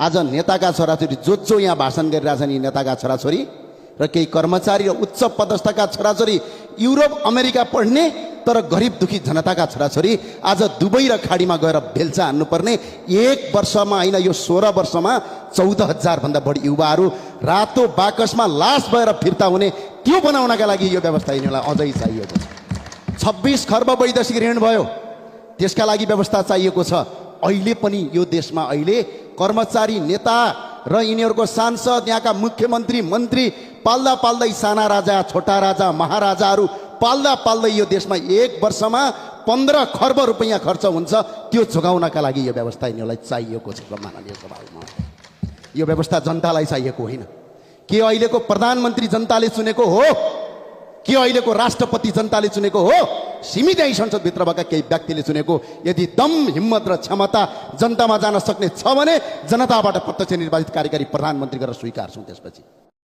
आज नेताका छोराछोरी जो यहाँ भाषण गरिरहेछन्, यी नेताका छोराछोरी र केही कर्मचारी र उच्च पदस्थका छोराछोरी युरोप अमेरिका पढ्ने तर गरिब दुखी जनताका छोराछोरी आज दुबई र खाडीमा गएर बेल्चा हान्नुपर्ने, एक वर्षमा होइन यो 16 वर्षमा 14,000 भन्दा बढी युवाहरू रातो बाकसमा लास भएर फिर्ता हुने, त्यो बनाउनका लागि यो व्यवस्था यिनीहरूलाई अझै चाहिएको छ। 26 खर्ब वैदेशिक ऋण भयो, त्यसका लागि व्यवस्था चाहिएको छ। अहिले पनि यो देशमा अहिले कर्मचारी, नेता र यिनीहरूको सांसद, यहाँका मुख्यमन्त्री, मन्त्री पाल्दा पाल्दै साना राजा, छोटा राजा, महाराजाहरू पाल्दा पाल्दै यो देशमा एक वर्षमा 15 खर्ब रुपैयाँ खर्च हुन्छ। त्यो जोगाउनका लागि यो व्यवस्था यिनीहरूलाई चाहिएको छ। माननीय सभामा यो व्यवस्था जनतालाई चाहिएको होइन। के अहिलेको प्रधानमन्त्री जनताले चुनेको हो? के अहिलेको राष्ट्रपति जनताले चुनेको हो? सीमित यही संसदभित्र भएका केही व्यक्तिले चुनेको। यदि दम, हिम्मत र क्षमता जनतामा जान सक्ने छ भने जनताबाट प्रत्यक्ष निर्वाचित कार्यकारी प्रधानमन्त्री गरेर स्वीकार्छौँ। त्यसपछि